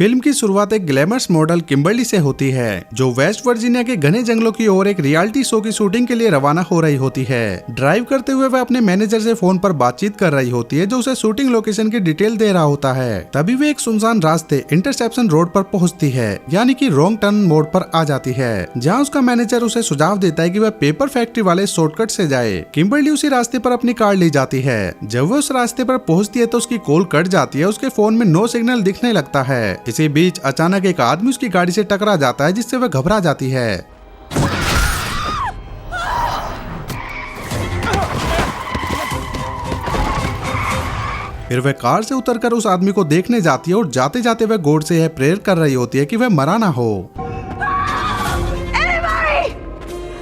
Film की शुरुआत एक ग्लैमरस मॉडल किम्बर्ली से होती है जो वेस्ट वर्जीनिया के घने जंगलों की ओर एक रियलिटी शो की शूटिंग के लिए रवाना हो रही होती है। ड्राइव करते हुए वह अपने मैनेजर से फोन पर बातचीत कर रही होती है जो उसे शूटिंग लोकेशन की डिटेल दे रहा होता है। तभी वे एक सुनसान रास्ते इंटरसेप्शन रोड पर पहुंचती है, यानी कि रॉन्ग टर्न मोड़ पर आ जाती है, जहां उसका मैनेजर उसे सुझाव देता है कि वह पेपर फैक्ट्री वाले शॉर्टकट से जाए। किम्बर्ली उसी रास्ते पर अपनी कार ले जाती है। जब वह उस रास्ते पर पहुंचती है तो उसकी कॉल कट जाती है, उसके फोन में नो सिग्नल दिखने लगता है। इसी बीच अचानक एक आदमी उसकी गाड़ी से टकरा जाता है जिससे वह घबरा जाती है। फिर वह कार से उतरकर उस आदमी को देखने जाती है और जाते जाते वह गॉड से यह प्रेयर कर रही होती है कि वह मरा ना हो।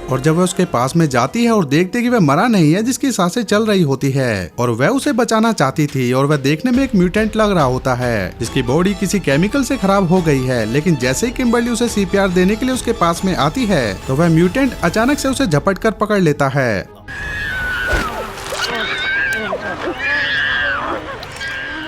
और जब वह उसके पास में जाती है और देखती है कि वह मरा नहीं है, जिसकी सांसें चल रही होती है और वह उसे बचाना चाहती थी, और वह देखने में एक म्यूटेंट लग रहा होता है जिसकी बॉडी किसी केमिकल से खराब हो गई है। लेकिन जैसे ही किम्बर्ली उसे सीपीआर देने के लिए उसके पास में आती है तो वह म्यूटेंट अचानक से उसे झपट कर पकड़ लेता है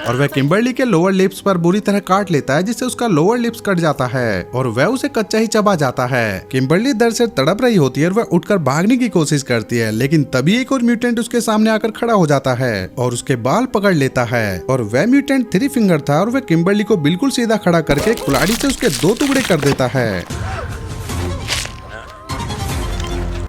और वह किम्बर्ली के लोअर लिप्स पर बुरी तरह काट लेता है, जिससे उसका लोअर लिप्स कट जाता है और वह उसे कच्चा ही चबा जाता है। किम्बर्ली दर्द से तड़प रही होती है और वह उठकर भागने की कोशिश करती है, लेकिन तभी एक और म्यूटेंट उसके सामने आकर खड़ा हो जाता है और उसके बाल पकड़ लेता है। और वह म्यूटेंट थ्री फिंगर था और वह किम्बर्ली को बिल्कुल सीधा खड़ा करके कुल्हाड़ी से उसके 2 टुकड़े कर देता है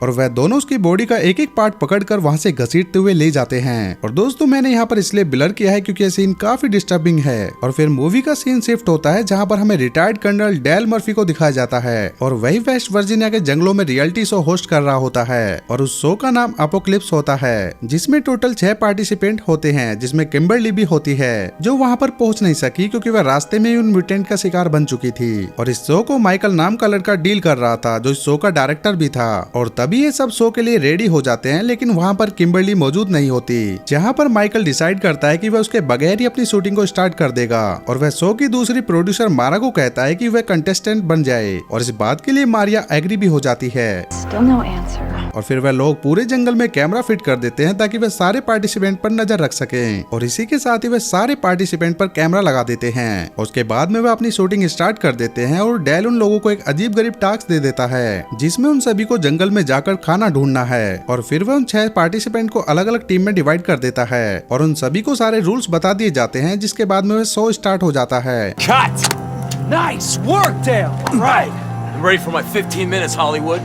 और वह दोनों उसकी बॉडी का एक एक पार्ट पकड़कर वहां से घसीटते हुए ले जाते हैं। और दोस्तों, मैंने यहाँ पर इसलिए ब्लर किया है क्योंकि यह सीन काफी डिस्टर्बिंग है। और फिर मूवी का सीन शिफ्ट होता है जहाँ पर हमें रिटायर्ड कर्नल डेल मर्फी को दिखाया जाता है और वही वेस्ट वर्जीनिया के जंगलों में रियलिटी शो होस्ट कर रहा होता है। और उस शो का नाम अपोक्लिप्स होता है, जिसमें टोटल 6 पार्टिसिपेंट होते हैं, जिसमें किम्बर्ली भी होती है जो वहाँ पर पहुँच नहीं सकी क्योंकि वह रास्ते में ही उन म्यूटेंट का शिकार बन चुकी थी। और इस शो को माइकल नाम का लड़का डील कर रहा था जो इस शो का डायरेक्टर भी था। और तभी ये सब शो के लिए रेडी हो जाते हैं, लेकिन वहाँ पर किम्बर्ली मौजूद नहीं होती, जहाँ पर माइकल डिसाइड करता है कि वह उसके बगैर ही अपनी शूटिंग को स्टार्ट कर देगा। और वह शो की दूसरी प्रोड्यूसर मारा को कहता है कि वह कंटेस्टेंट बन जाए और इस बात के लिए मारिया एग्री भी हो जाती है। और फिर वह लोग पूरे जंगल में कैमरा फिट कर देते हैं ताकि वह सारे पार्टिसिपेंट पर नजर रख सकें। और इसी के साथ ही वह सारे पार्टिसिपेंट पर कैमरा लगा देते हैं। और उसके बाद में वह अपनी शूटिंग स्टार्ट कर देते हैं और डेल उन लोगों को एक अजीब गरीब टास्क दे देता है जिसमें उन सभी को जंगल में जाकर खाना ढूंढना है। और फिर वह उन 6 पार्टिसिपेंट को अलग अलग टीम में डिवाइड कर देता है और उन सभी को सारे रूल्स बता दिए जाते हैं, जिसके बाद में वह शो स्टार्ट हो जाता है। Nice work, Dale. Right. I'm ready for my 15 minutes, Hollywood.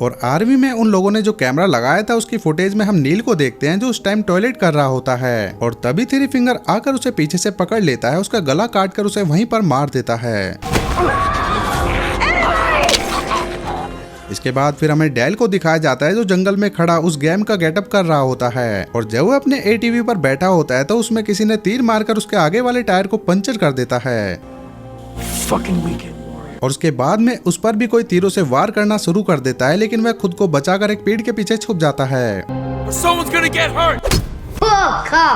और आर्मी में उन लोगों ने जो कैमरा लगाया था उसकी फुटेज में हम नील को देखते हैं जो उस टाइम टॉयलेट कर रहा होता है। और तभी थ्री फिंगर आकर उसे पीछे से पकड़ लेता है, उसका गला काट कर उसे वहीं पर मार देता है। इसके बाद फिर हमें डेल को दिखाया जाता है जो जंगल में खड़ा उस गेम का गेटअप कर रहा होता है। और जब वो अपने एटीवी पर बैठा होता है तो उसमें किसी ने तीर मारकर उसके आगे वाले टायर को पंचर कर देता है। और उसके बाद में उस पर भी कोई तीरों से वार करना शुरू कर देता है, लेकिन वह खुद को बचाकर एक पेड़ के पीछे छुप जाता है।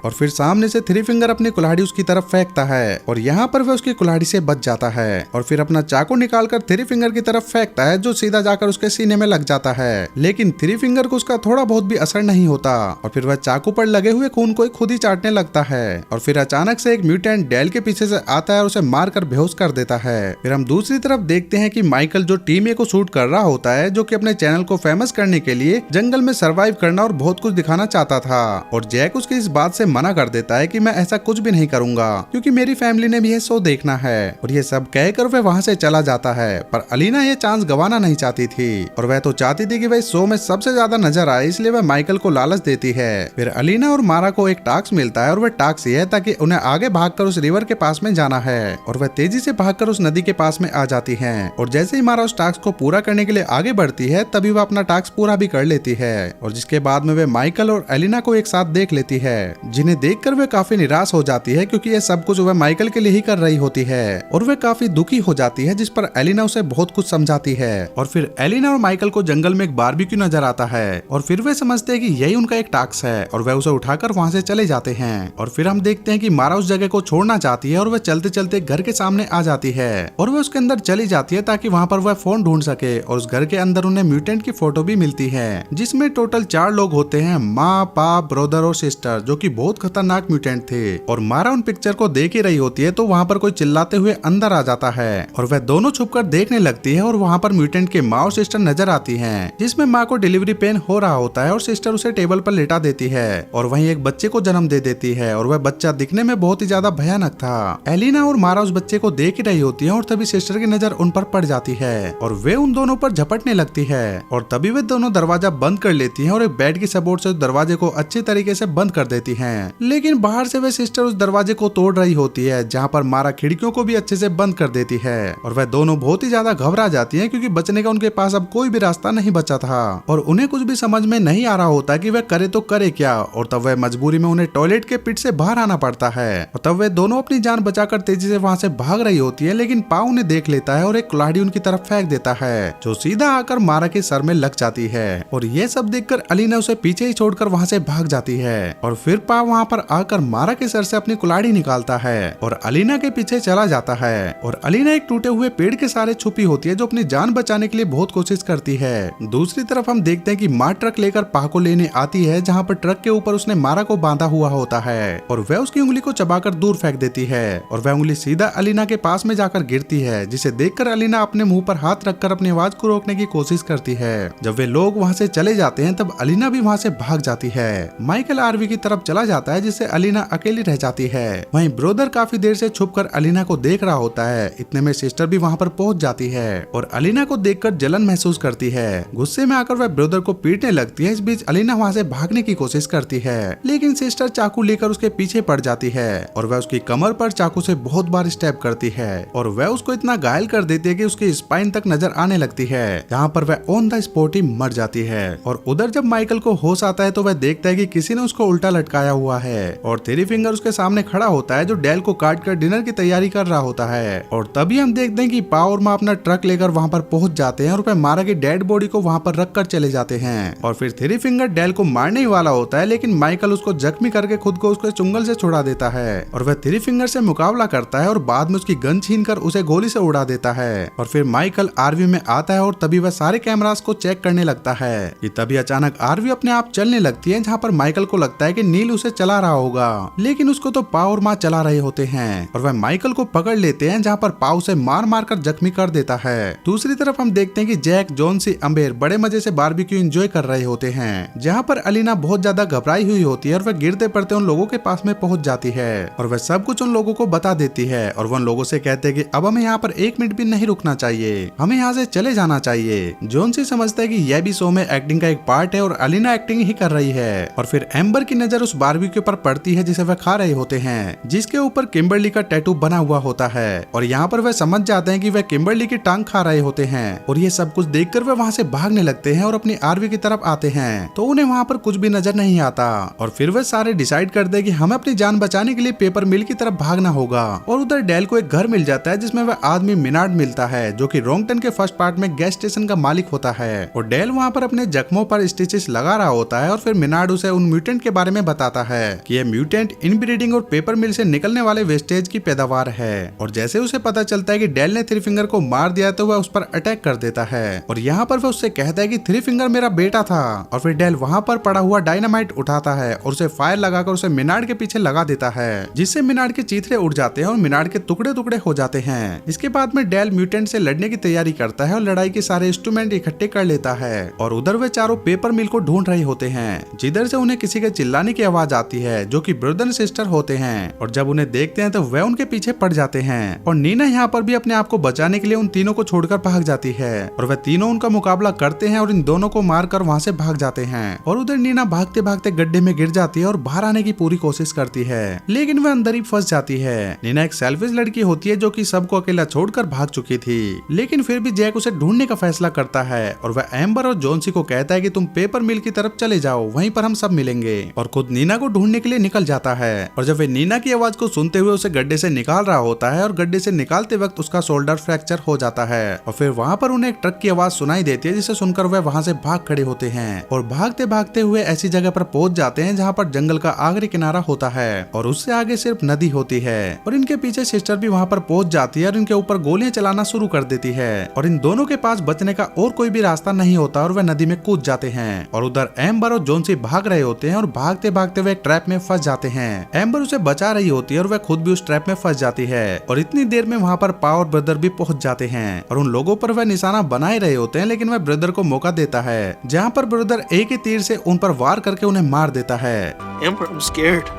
और फिर सामने से थ्री फिंगर अपनी कुल्हाड़ी उसकी तरफ फेंकता है और यहाँ पर वह उसकी कुल्हाड़ी से बच जाता है। और फिर अपना चाकू निकालकर थ्री फिंगर की तरफ फेंकता है जो सीधा जाकर उसके सीने में लग जाता है, लेकिन थ्री फिंगर को उसका थोड़ा बहुत भी असर नहीं होता। और फिर वह चाकू पर लगे हुए खून को खुद ही चाटने लगता है। और फिर अचानक से एक म्यूटेंट डेल के पीछे से आता है और उसे मार कर बेहोश कर देता है। फिर हम दूसरी तरफ देखते हैं कि माइकल जो टीम ए को शूट कर रहा होता है, जो कि अपने चैनल को फेमस करने के लिए जंगल में सर्वाइव करना और बहुत कुछ दिखाना चाहता था। और जैक उसकी इस बात से मना कर देता है कि मैं ऐसा कुछ भी नहीं करूंगा क्योंकि मेरी फैमिली ने भी यह शो देखना है। और ये सब कहकर वह वहां से चला जाता है, पर अलीना ये चांस गंवाना नहीं चाहती थी और वह तो चाहती थी कि वह इस शो में सबसे ज्यादा नजर आए, इसलिए वह माइकल को लालच देती है। फिर अलीना और मारा को एक टास्क मिलता है और वह टास्क ये है ताकि उन्हें आगे भागकर उस रिवर के पास में जाना है। और वह तेजी से भागकर उस नदी के पास में आ जाती है। और जैसे ही मारा उस टास्क को पूरा करने के लिए आगे बढ़ती है तभी वह अपना टास्क पूरा भी कर लेती है। और जिसके बाद में वह माइकल और अलीना को एक साथ देख लेती है, जिन्हें देखकर वह काफी निराश हो जाती है क्योंकि यह सब कुछ वह माइकल के लिए ही कर रही होती है। और वह काफी दुखी हो जाती है, जिस पर एलिना उसे बहुत कुछ समझाती है। और फिर एलिना और माइकल को जंगल में एक बारबेक्यू नजर आता है और फिर वे समझते हैं कि यही उनका एक टास्क है और वह उसे उठाकर वहां से चले जाते हैं। और फिर हम देखते हैं कि मारा उस जगह को छोड़ना चाहती है और वह चलते चलते घर के सामने आ जाती है और वह उसके अंदर चली जाती है ताकि वहां पर वह फोन ढूंढ सके। और उस घर के अंदर उन्हें म्यूटेंट की फोटो भी मिलती है जिसमें टोटल 4 लोग होते हैं, माँ, बाप, ब्रदर और सिस्टर। सिस्टर जो कि बहुत खतरनाक म्यूटेंट थे और मारा उन पिक्चर को देख ही रही होती है तो वहाँ पर कोई चिल्लाते हुए अंदर आ जाता है और वह दोनों छुपकर देखने लगती है और वहाँ पर म्यूटेंट के माँ और सिस्टर नजर आती हैं, जिसमें माँ को डिलीवरी पेन हो रहा होता है और सिस्टर उसे टेबल पर लेटा देती है और वहीं एक बच्चे को जन्म दे देती है और वह बच्चा दिखने में बहुत ही ज्यादा भयानक था। एलिना और मारा उस बच्चे को देख ही रही होती है और तभी सिस्टर की नजर उन पर पड़ जाती है और वे उन दोनों पर झपटने लगती है और तभी वे दोनों दरवाजा बंद कर लेती हैं और एक बेड की सपोर्ट से दरवाजे को अच्छी तरीके से बंद कर देती हैं। लेकिन बाहर से वे सिस्टर उस दरवाजे को तोड़ रही होती है जहाँ पर मारा खिड़कियों को भी अच्छे से बंद कर देती है और वह दोनों बहुत ही ज्यादा घबरा जाती हैं क्योंकि बचने का उनके पास अब कोई भी रास्ता नहीं बचा था और उन्हें कुछ भी समझ में नहीं आ रहा होता कि वह करे तो करे क्या। और तब वह मजबूरी में उन्हें टॉयलेट के पिट से बाहर आना पड़ता है और तब वे दोनों अपनी जान बचाकर तेजी से वहाँ से भाग रही होती है, लेकिन पाव उन्हें देख लेता है और एक कुल्हाड़ी उनकी तरफ फेंक देता है जो सीधा आकर मारा के सर में लग जाती है और ये सब देखकर अलीना उसे पीछे ही छोड़कर वहाँ से भाग जाती है और फिर पाव वहाँ पर आकर मारा के सर से अपनी कुल्हाड़ी निकालता है और अलीना के पीछे चला जाता है और अलीना एक टूटे हुए पेड़ के सहारे छुपी होती है जो अपनी जान बचाने के लिए बहुत कोशिश करती है। दूसरी तरफ हम देखते हैं कि माँ ट्रक लेकर पा को लेने आती है जहाँ पर ट्रक के ऊपर उसने मारा को बांधा हुआ होता है और वह उसकी उंगली को चबाकर दूर फेंक देती है और वह उंगली सीधा अलीना के पास में जाकर गिरती है, जिसे देखकर अलीना अपने मुंह पर हाथ रखकर अपनी आवाज को रोकने की कोशिश करती है। जब वे लोग वहाँ से चले जाते हैं तब अलीना भी वहाँ से भाग जाती है। माइकल आरवी की तरफ चला जाता है जिससे अलीना अकेली रह जाती है। वहीं ब्रोदर काफी देर से छुपकर अलीना को देख रहा होता है। इतने में सिस्टर भी वहाँ पर पहुँच जाती है और अलीना को देखकर जलन महसूस करती है। गुस्से में आकर वह ब्रोदर को पीटने लगती है। इस बीच अलीना वहाँ से भागने की कोशिश करती है, लेकिन सिस्टर चाकू लेकर उसके पीछे पड़ जाती है और वह उसकी कमर पर चाकू से बहुत बार स्टैब करती है और वह उसको इतना घायल कर देती है कि उसकी स्पाइन तक नजर आने लगती है, जहाँ पर वह ऑन द स्पॉट ही मर जाती है। और उधर जब माइकल को होश आता है तो वह देखता है कि किसी ने उसको उल्टा लटकाया हुआ है और थ्री फिंगर उसके सामने खड़ा होता है जो डेल को काट कर डिनर की तैयारी कर रहा होता है। और तभी हम देखते हैं कि पाव और माँ अपना ट्रक लेकर वहाँ पर पहुंच जाते हैं और वह मारा की डेड बॉडी को वहाँ पर रख कर चले जाते हैं और फिर थ्री फिंगर डेल को मारने ही वाला होता है, लेकिन माइकल उसको जख्मी करके खुद को उसके चुंगल से छुड़ा देता है और वह थ्री फिंगर से मुकाबला करता है और बाद में उसकी गन छीनकर उसे गोली से उड़ा देता है। और फिर माइकल आरवी में आता है और तभी वह सारे कैमरास को चेक करने लगता है कि तभी अचानक आरवी अपने आप चलने लगती है, जहाँ पर माइकल को लगता है कि नील उसे चला रहा होगा, लेकिन उसको तो पाव और माँ चला रहे होते हैं और वह माइकल को पकड़ लेते हैं, जहाँ पर पाव से मार मार कर जख्मी कर देता है। दूसरी तरफ हम देखते हैं कि जैक, जॉन्सी, अम्बेर बड़े मजे से बारबेक्यू एंजॉय कर रहे होते हैं, जहाँ पर अलीना बहुत ज्यादा घबराई हुई होती है और वह गिरते पड़ते उन लोगों के पास में पहुंच जाती है और वह सब कुछ उन लोगों को बता देती है और वह उन लोगों से कहते हैं कि अब हमें यहाँ पर 1 मिनट भी नहीं रुकना चाहिए, हमें यहाँ से चले जाना चाहिए। जॉन्सी समझता है कि यह भी शो में एक्टिंग का एक पार्ट है और अलीना एक्टिंग ही कर रही है। और फिर एम्बर की नजर उस बारबेक्यू पर पड़ती है जिसे वह खा रहे होते हैं, जिसके ऊपर किम्बरली का टैटू बना हुआ होता है और यहाँ पर वह समझ जाते हैं कि वह किम्बरली की टांग खा रहे होते हैं और ये सब कुछ देखकर वह वहाँ से भागने लगते हैं और अपनी आरवी की तरफ आते हैं तो उन्हें वहाँ पर कुछ भी नजर नहीं आता और फिर वह सारे डिसाइड कर दे कि हमें अपनी जान बचाने के लिए पेपर मिल की तरफ भागना होगा। और उधर डेल को एक घर मिल जाता है जिसमें वह आदमी मिनार्ड मिलता है जो कि रोंगटन के फर्स्ट पार्ट में गैस स्टेशन का मालिक होता है और डेल वहाँ पर अपने जख्मों पर स्टिचेस लगा रहा होता है और फिर मिनार्ड उसे उन म्यूटेंट के बारे में बताता है कि यह म्यूटेंट इनब्रीडिंग और पेपर मिल से निकलने वाले वेस्टेज की पैदावार है। और जैसे उसे पता चलता है कि डेल ने थ्री फिंगर को मार दिया तो वह उस पर अटैक कर देता है और यहाँ पर वह उससे कहता है कि थ्री फिंगर मेरा बेटा था। और फिर डेल वहाँ पर पड़ा हुआ डायनामाइट उठाता है और उसे फायर लगाकर उसे मिनार्ड के पीछे लगा देता है, जिससे मिनार्ड के चीथड़े उड़ जाते हैं और मिनार्ड के टुकड़े टुकड़े हो जाते हैं। इसके बाद में डेल म्यूटेंट से लड़ने की तैयारी करता है और लड़ाई के सारे इंस्ट्रूमेंट इकट्ठे कर लेता है और उधर वे चारों पेपर मिल को ढूंढ रहे होते हैं, जिधर से उन्हें किसी के चिल्लाने की आवाज आती है जो कि ब्रदर सिस्टर होते हैं और जब उन्हें देखते हैं तो वह उनके पीछे पड़ जाते हैं। और नीना यहाँ पर भी अपने आप को बचाने के लिए उन तीनों को छोड़कर भाग जाती है और वह तीनों उनका मुकाबला करते हैं और इन दोनों को मारकर वहाँ से भाग जाते हैं। और उधर नीना भागते भागते गड्ढे में गिर जाती है और बाहर आने की पूरी कोशिश करती है, लेकिन वह अंदर ही फंस जाती है। नीना एक सेल्फिश लड़की होती है जो कि सबको अकेला छोड़कर भाग चुकी थी, लेकिन फिर भी जैक उसे ढूंढने का फैसला करता है और वह एम्बर और जॉन्सी को कहता है कि तुम पेपर मिल की तरफ चले जाओ, वहीं पर हम सब मिलेंगे। और खुद नीना को ढूंढने के लिए निकल जाता है और जब वे नीना की आवाज को सुनते हुए उसे गड्ढे से निकाल रहा होता है और गड्ढे से निकालते वक्त उसका शोल्डर फ्रैक्चर हो जाता है और फिर वहाँ पर उन्हें एक ट्रक की आवाज सुनाई देती है, जिसे सुनकर वह वहाँ से भाग खड़े होते हैं और भागते भागते हुए ऐसी जगह पर पहुंच जाते हैं जहाँ पर जंगल का आखिरी किनारा होता है और उससे आगे सिर्फ नदी होती है। और इनके पीछे सिस्टर भी वहाँ पर पहुंच जाती है और इनके ऊपर गोलियां चलाना शुरू कर देती है और इन दोनों के पास बचने का और कोई भी रास्ता नहीं होता और वह नदी में कूद जाते हैं। और उधर एम्बर और जॉन्सी भाग रहे होते हैं और भागते भागते भागते वे एक ट्रैप में फंस जाते हैं। एम्बर उसे बचा रही होती है और वह खुद भी उस ट्रैप में फंस जाती है और इतनी देर में वहाँ पर पा और ब्रदर भी पहुंच जाते हैं और उन लोगों पर वह निशाना बनाए रहे होते हैं, लेकिन वह ब्रदर को मौका देता है, जहाँ पर ब्रदर एक ही तीर से उन पर वार करके उन्हें मार देता है। Amber, I'm scared.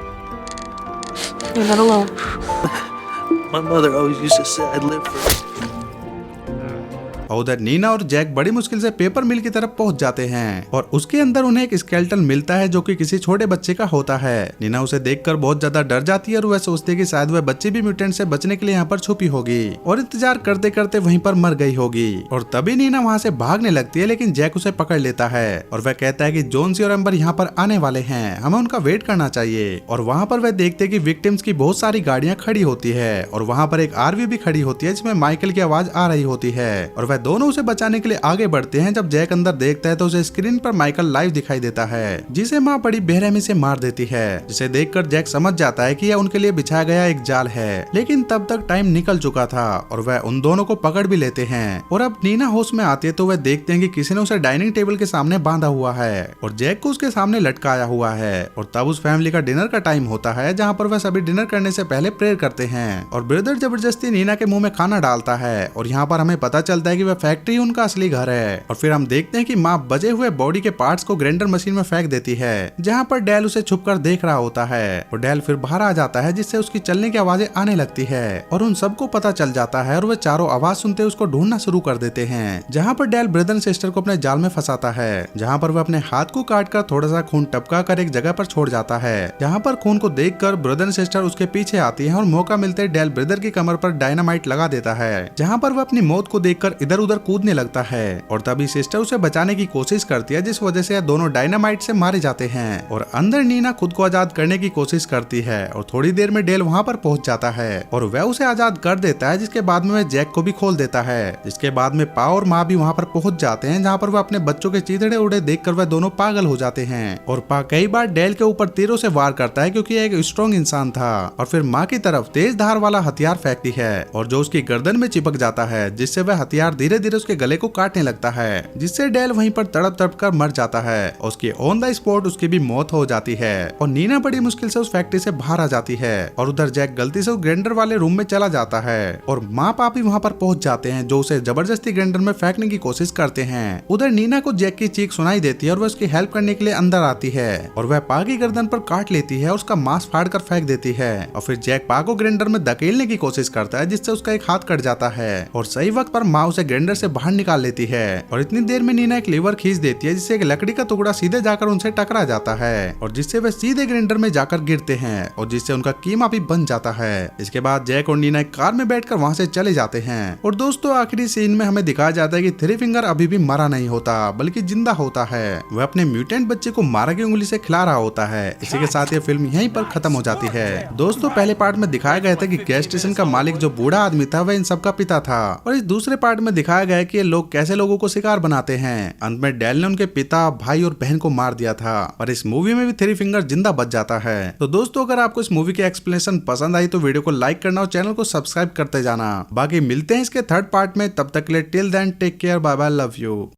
You're not alone. My mother always used to say I'd live for. और उधर नीना और जैक बड़ी मुश्किल से पेपर मिल की तरफ पहुंच जाते हैं और उसके अंदर उन्हें एक स्केलेटन मिलता है जो कि किसी छोटे बच्चे का होता है। नीना उसे देखकर बहुत ज्यादा डर जाती है और वह सोचती है कि शायद वह बच्ची भी म्यूटेंट से बचने के लिए यहाँ पर छुपी होगी और इंतजार करते करते वहीं पर मर गई होगी। और तभी नीना वहाँ से भागने लगती है, लेकिन जैक उसे पकड़ लेता है और वह कहता है कि जोन्सी और एम्बर यहाँ पर आने वाले हैं, हमें उनका वेट करना चाहिए। और वहाँ पर वह देखते हैं कि विक्टिम्स की बहुत सारी गाड़ियाँ खड़ी होती है और वहाँ पर एक आरवी भी खड़ी होती है जिसमें माइकल की आवाज आ रही होती है और दोनों उसे बचाने के लिए आगे बढ़ते हैं। जब जैक अंदर देखता है तो उसे स्क्रीन पर माइकल लाइव दिखाई देता है, जिसे माँ बड़ी बेरहमी से मार देती है, जिसे देखकर जैक समझ जाता है कि यह उनके लिए बिछाया गया एक जाल है। लेकिन तब तक टाइम निकल चुका था और वह उन दोनों को पकड़ भी लेते हैं। और अब नीना होश में आती है तो वह देखते हैं कि किसी ने उसे डाइनिंग टेबल के सामने बांधा हुआ है और जैक को उसके सामने लटकाया हुआ है। और तब उस फैमिली का डिनर का टाइम होता है, जहाँ पर वह सभी डिनर करने से पहले प्रेयर करते हैं और ब्रदर जबरदस्ती नीना के मुंह में खाना डालता है और यहाँ पर हमें पता चलता है कि वह फैक्ट्री उनका असली घर है। और फिर हम देखते हैं कि माँ बचे हुए बॉडी के पार्ट्स को ग्राइंडर मशीन में फेंक देती है, जहाँ पर डेल उसे छुपकर देख रहा होता है और डेल फिर बाहर आ जाता है, जिससे उसकी चलने की आवाजें आने लगती है और उन सबको पता चल जाता है और वे चारों आवाज सुनते उसको ढूंढना शुरू कर देते हैं। जहाँ पर डेल ब्रदर एंड सिस्टर को अपने जाल में फंसाता है, जहाँ पर वह अपने हाथ को काट कर थोड़ा सा खून टपका कर एक जगह पर छोड़ जाता है, जहाँ पर खून को देखकर ब्रदर एंड सिस्टर उसके पीछे आती है और मौका मिलते डेल ब्रदर की कमर पर डायनामाइट लगा देता है, जहाँ पर वह अपनी मौत को देखकर इधर उधर कूदने लगता है। और तभी सिस्टर उसे बचाने की कोशिश करती है, जिस वजह से दोनों डायनामाइट से मारे जाते हैं। और अंदर नीना खुद को आजाद करने की कोशिश करती है और थोड़ी देर में डेल वहाँ पर पहुँच जाता है और वह उसे आजाद कर देता है, जिसके बाद में वह जैक को भी खोल देता है। जिसके बाद में पा और माँ भी वहाँ पर पहुँच जाते हैं, जहाँ पर वह अपने बच्चों के चीथड़े उड़े देखकर वह दोनों पागल हो जाते हैं। और पा कई बार डेल के ऊपर तीरों से वार करता है, क्योंकि एक स्ट्रॉन्ग इंसान था। और फिर माँ की तरफ तेज धार वाला हथियार फेंकती है और जो उसकी गर्दन में चिपक जाता है, जिससे वह हथियार धीरे धीरे उसके गले को काटने लगता है, जिससे डेल वहीं पर तड़प तड़प कर मर जाता है और उसकी ऑन द स्पॉट उसकी भी मौत हो जाती है। और नीना बड़ी मुश्किल से उस फैक्ट्री से बाहर आ जाती है और उधर जैक गलती से उस ग्राइंडर वाले रूम में चला जाता है और माँ पापा भी वहाँ पर पहुँच जाते हैं, जो उसे जबरदस्ती ग्राइंडर में फेंकने की कोशिश करते हैं। उधर नीना को जैक की चीख सुनाई देती है और वह उसकी हेल्प करने के लिए अंदर आती है और वह पा की गर्दन पर काट लेती है और उसका मांस फाड़ कर फेंक देती है। और फिर जैक पा को ग्राइंडर में धकेलने की कोशिश करता है, जिससे उसका एक हाथ कट जाता है और सही वक्त पर माँ उसे ग्राइंडर से बाहर निकाल लेती है। और इतनी देर में नीना एक लीवर खींच देती है, जिससे एक लकड़ी का टुकड़ा सीधे जाकर उनसे टकरा जाता है और जिससे वे सीधे ग्राइंडर में जाकर गिरते हैं और जिससे उनका कीमा भी बन जाता है। इसके बाद जैक और नीना एक कार में बैठकर वहां से चले जाते हैं। और दोस्तों आखिरी सीन में हमें दिखाया जाता है कि थ्री फिंगर अभी भी मरा नहीं होता, बल्कि जिंदा होता है। वह अपने म्यूटेंट बच्चे को मारा की उंगली से खिला रहा होता है। इसी के साथ ये फिल्म यहीं पर खत्म हो जाती है। दोस्तों पहले पार्ट में दिखाया गया था कि गैस स्टेशन का मालिक जो बूढ़ा आदमी था वह इन सबका पिता था, और इस दूसरे पार्ट में दिखाया गया कि ये लोग कैसे लोगों को शिकार बनाते हैं। अंत में डेल ने उनके पिता, भाई और बहन को मार दिया था और इस मूवी में भी थ्री फिंगर जिंदा बच जाता है। तो दोस्तों अगर आपको इस मूवी की एक्सप्लेनेशन पसंद आई तो वीडियो को लाइक करना और चैनल को सब्सक्राइब करते जाना। बाकी मिलते हैं इसके थर्ड पार्ट में, तब तक के लिए till then take care, bye bye, love you.